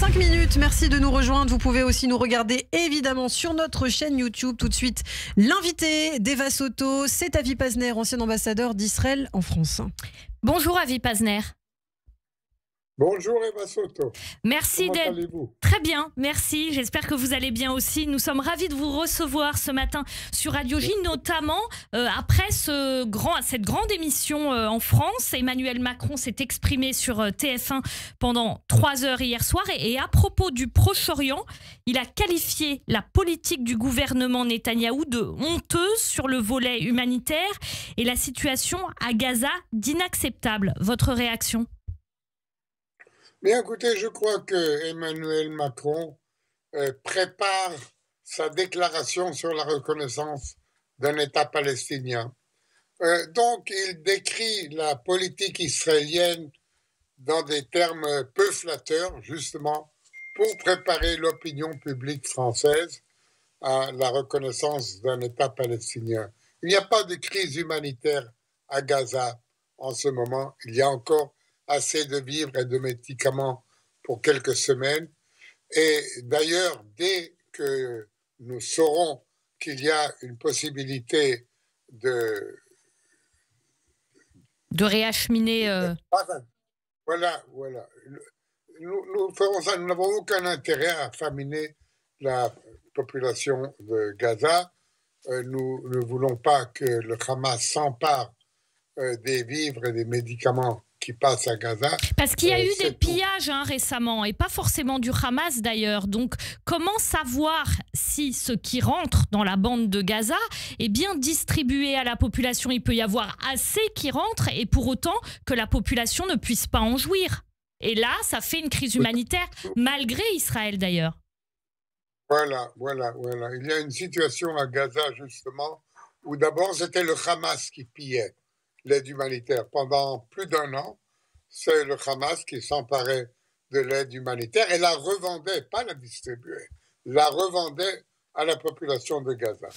5 minutes. Merci de nous rejoindre. Vous pouvez aussi nous regarder évidemment sur notre chaîne YouTube. Tout de suite, l'invité d'Eva Soto, c'est Avi Pazner, ancien ambassadeur d'Israël en France. Bonjour Avi Pazner. Bonjour Eva Soto. Merci d'être. Très bien, merci. J'espère que vous allez bien aussi. Nous sommes ravis de vous recevoir ce matin sur Radio J, notamment après cette grande émission en France. Emmanuel Macron s'est exprimé sur TF1 pendant 3 heures hier soir. Et à propos du Proche-Orient, il a qualifié la politique du gouvernement Netanyahou de honteuse sur le volet humanitaire et la situation à Gaza d'inacceptable. Votre réaction ? Bien, écoutez, je crois que Emmanuel Macron prépare sa déclaration sur la reconnaissance d'un État palestinien. Donc, il décrit la politique israélienne dans des termes peu flatteurs, justement, pour préparer l'opinion publique française à la reconnaissance d'un État palestinien. Il n'y a pas de crise humanitaire à Gaza en ce moment. Il y a encore assez de vivres et de médicaments pour quelques semaines. Et d'ailleurs, dès que nous saurons qu'il y a une possibilité de réacheminer... Voilà. Nous ferons ça. Nous n'avons aucun intérêt à faminer la population de Gaza. Nous ne voulons pas que le Hamas s'empare des vivres et des médicaments qui passe à Gaza. Parce qu'il y a eu des pillages récemment, et pas forcément du Hamas d'ailleurs. Donc, comment savoir si ce qui rentre dans la bande de Gaza est bien distribué à la population? Il peut y avoir assez qui rentrent, et pour autant que la population ne puisse pas en jouir. Et là, ça fait une crise humanitaire, malgré Israël d'ailleurs. Voilà. Il y a une situation à Gaza, justement, où d'abord c'était le Hamas qui pillait l'aide humanitaire. Pendant plus d'1 an, c'est le Hamas qui s'emparait de l'aide humanitaire et la revendait, pas la distribuait, la revendait à la population de Gaza.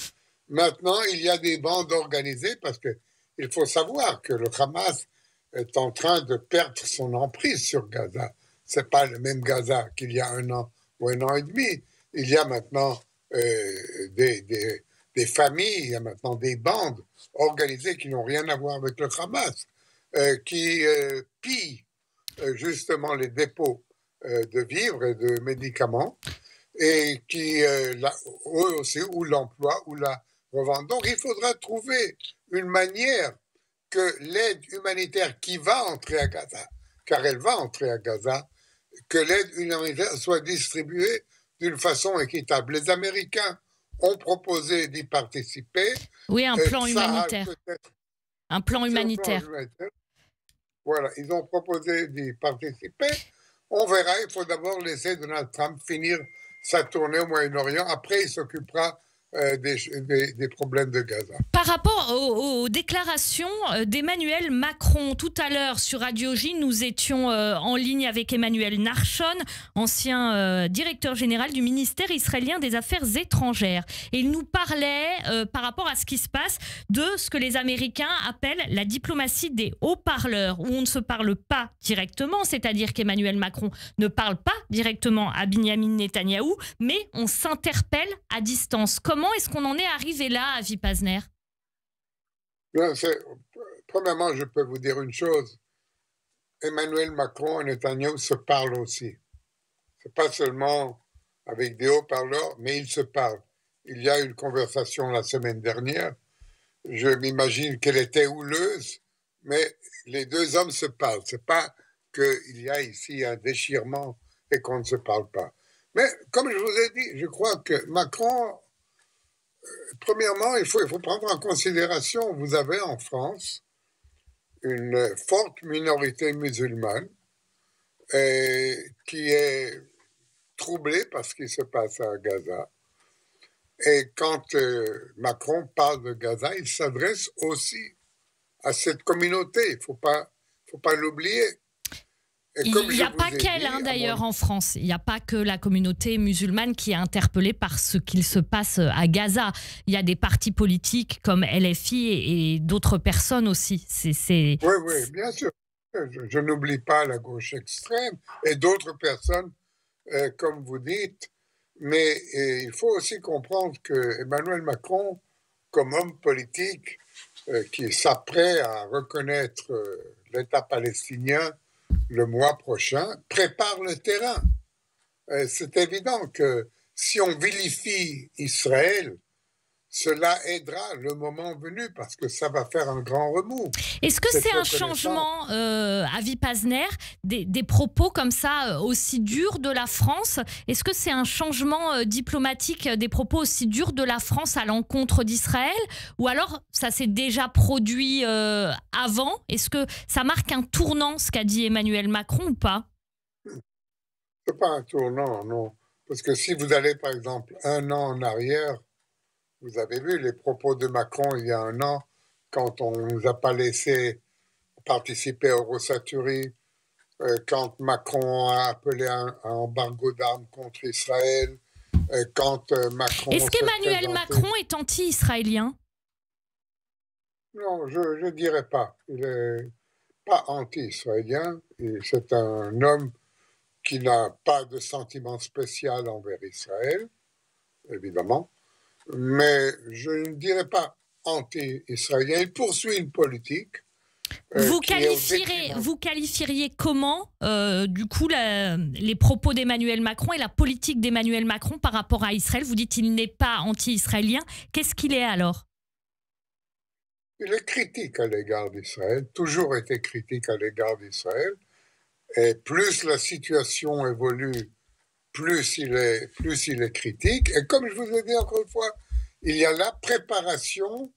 Maintenant, il y a des bandes organisées parce qu'il faut savoir que le Hamas est en train de perdre son emprise sur Gaza. Ce n'est pas le même Gaza qu'il y a 1 an ou 1 an et demi. Il y a maintenant des familles, il y a maintenant des bandes organisées qui n'ont rien à voir avec le Hamas, qui pillent justement les dépôts de vivres et de médicaments, et qui, eux aussi, ou l'emploi, ou la revendent. Donc il faudra trouver une manière que l'aide humanitaire qui va entrer à Gaza, car elle va entrer à Gaza, que l'aide humanitaire soit distribuée d'une façon équitable. Les Américains ont proposé d'y participer. Oui, un plan humanitaire. Un plan humanitaire. Voilà, ils ont proposé d'y participer. On verra, il faut d'abord laisser Donald Trump finir sa tournée au Moyen-Orient. Après, il s'occupera des problèmes de Gaza. Par rapport aux déclarations d'Emmanuel Macron, tout à l'heure sur Radio J, nous étions en ligne avec Emmanuel Narshon, ancien directeur général du ministère israélien des Affaires étrangères. Et il nous parlait, par rapport à ce qui se passe, de ce que les Américains appellent la diplomatie des haut-parleurs, où on ne se parle pas directement, c'est-à-dire qu'Emmanuel Macron ne parle pas directement à Binyamin Netanyahou, mais on s'interpelle à distance. Comment est-ce qu'on en est arrivé là, Avi Pazner? Premièrement, je peux vous dire une chose. Emmanuel Macron et Netanyahou se parlent aussi. Ce n'est pas seulement avec des haut-parleurs, mais ils se parlent. Il y a eu une conversation la semaine dernière. Je m'imagine qu'elle était houleuse, mais les 2 hommes se parlent. Ce n'est pas qu'il y a ici un déchirement et qu'on ne se parle pas. Mais comme je vous ai dit, je crois que Macron... Premièrement, il faut prendre en considération, vous avez en France une forte minorité musulmane qui est troublée par ce qui se passe à Gaza. Et quand Macron parle de Gaza, il s'adresse aussi à cette communauté. Il ne faut pas l'oublier. Il n'y a pas qu'elle, d'ailleurs, en France. Il n'y a pas que la communauté musulmane qui est interpellée par ce qu'il se passe à Gaza. Il y a des partis politiques comme LFI et d'autres personnes aussi. Oui, bien sûr. Je n'oublie pas la gauche extrême et d'autres personnes comme vous dites, mais il faut aussi comprendre que Emmanuel Macron, comme homme politique, qui s'apprête à reconnaître l'État palestinien le mois prochain, prépare le terrain. C'est évident que si on vilifie Israël, cela aidera le moment venu parce que ça va faire un grand remous. Est-ce que c'est un changement, Avi Pazner, des propos comme ça aussi durs de la France? Est-ce que c'est un changement diplomatique des propos aussi durs de la France à l'encontre d'Israël? Ou alors ça s'est déjà produit avant? Est-ce que ça marque un tournant, ce qu'a dit Emmanuel Macron, ou pas? C'est pas un tournant, non. Parce que si vous allez par exemple un an en arrière, vous avez vu les propos de Macron il y a un an, quand on ne nous a pas laissé participer à Eurosatory, quand Macron a appelé un embargo d'armes contre Israël, quand Macron... Est-ce qu'Emmanuel Macron est anti-israélien? Non, je ne dirais pas. Il n'est pas anti-israélien. C'est un homme qui n'a pas de sentiment spécial envers Israël, évidemment. Mais je ne dirais pas anti-israélien. Il poursuit une politique. Vous qualifieriez comment, du coup, les propos d'Emmanuel Macron et la politique d'Emmanuel Macron par rapport à Israël? Vous dites qu'il n'est pas anti-israélien. Qu'est-ce qu'il est alors? Il est critique à l'égard d'Israël, toujours été critique à l'égard d'Israël. Et plus la situation évolue, plus il est critique. Et comme je vous ai dit encore une fois, il y a la préparation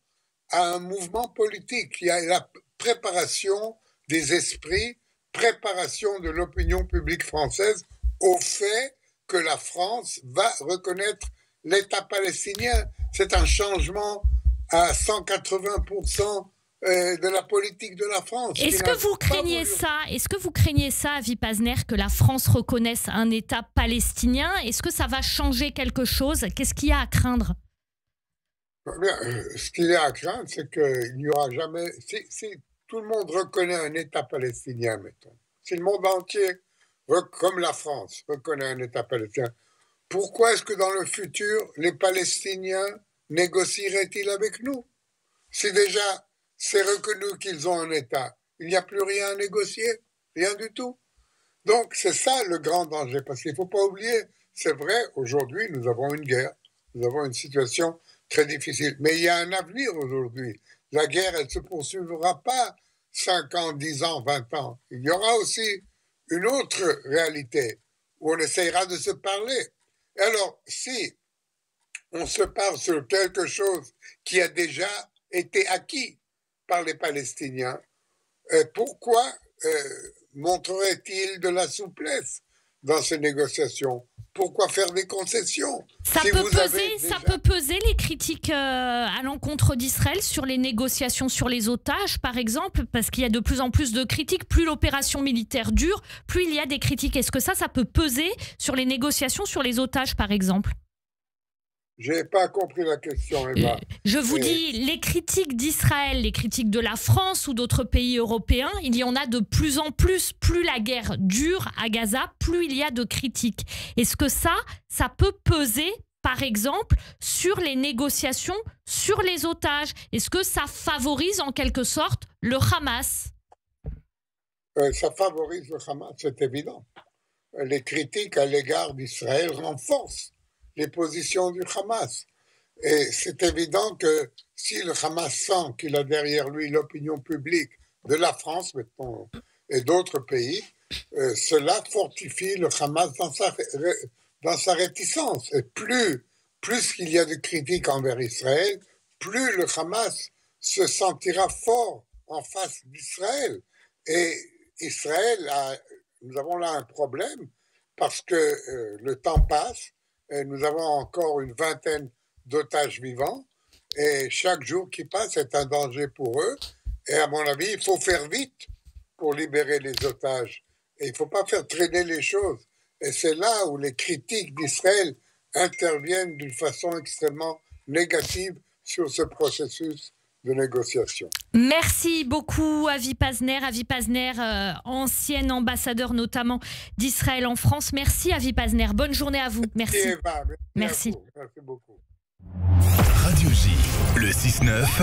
à un mouvement politique. Il y a la préparation des esprits, préparation de l'opinion publique française au fait que la France va reconnaître l'État palestinien. C'est un changement à 180% de la politique de la France. Est-ce que vous craignez ça? Est-ce que vous craignez ça, Avi Pazner, que la France reconnaisse un État palestinien? Est-ce que ça va changer quelque chose? Qu'est-ce qu'il y a à craindre? Bien, ce qu'il y a à craindre, c'est qu'il n'y aura jamais... Si tout le monde reconnaît un État palestinien, mettons, si le monde entier, comme la France, reconnaît un État palestinien, pourquoi est-ce que dans le futur, les Palestiniens négocieraient-ils avec nous? Si déjà c'est reconnu qu'ils ont un État, il n'y a plus rien à négocier, rien du tout. Donc c'est ça le grand danger, parce qu'il ne faut pas oublier, c'est vrai, aujourd'hui nous avons une guerre, nous avons une situation très difficile, mais il y a un avenir aujourd'hui. La guerre, elle ne se poursuivra pas 5 ans, 10 ans, 20 ans. Il y aura aussi une autre réalité où on essayera de se parler. Et alors, si on se parle sur quelque chose qui a déjà été acquis par les Palestiniens, pourquoi montrerait-il de la souplesse dans ces négociations? Pourquoi faire des concessions? Ça peut peser les critiques à l'encontre d'Israël sur les négociations sur les otages, par exemple, parce qu'il y a de plus en plus de critiques. Plus l'opération militaire dure, plus il y a des critiques. Est-ce que ça peut peser sur les négociations sur les otages, par exemple? Je n'ai pas compris la question, Eva. Je vous dis, les critiques d'Israël, les critiques de la France ou d'autres pays européens, il y en a de plus en plus. Plus la guerre dure à Gaza, plus il y a de critiques. Est-ce que ça peut peser, par exemple, sur les négociations sur les otages? Est-ce que ça favorise en quelque sorte le Hamas? Ça favorise le Hamas, c'est évident. Les critiques à l'égard d'Israël renforcent les positions du Hamas. Et c'est évident que si le Hamas sent qu'il a derrière lui l'opinion publique de la France, mettons, et d'autres pays, cela fortifie le Hamas dans sa réticence. Et plus il y a de critiques envers Israël, plus le Hamas se sentira fort en face d'Israël. Et Israël, nous avons là un problème parce que le temps passe, et nous avons encore une vingtaine d'otages vivants et chaque jour qui passe est un danger pour eux. Et à mon avis, il faut faire vite pour libérer les otages. Et il ne faut pas faire traîner les choses. Et c'est là où les critiques d'Israël interviennent d'une façon extrêmement négative sur ce processus de négociation. Merci beaucoup Avi Pazner. Avi Pazner, ancien ambassadeur notamment d'Israël en France. Merci Avi Pazner. Bonne journée à vous. Merci. Eva, merci. Merci beaucoup. Radio J, le 6-9.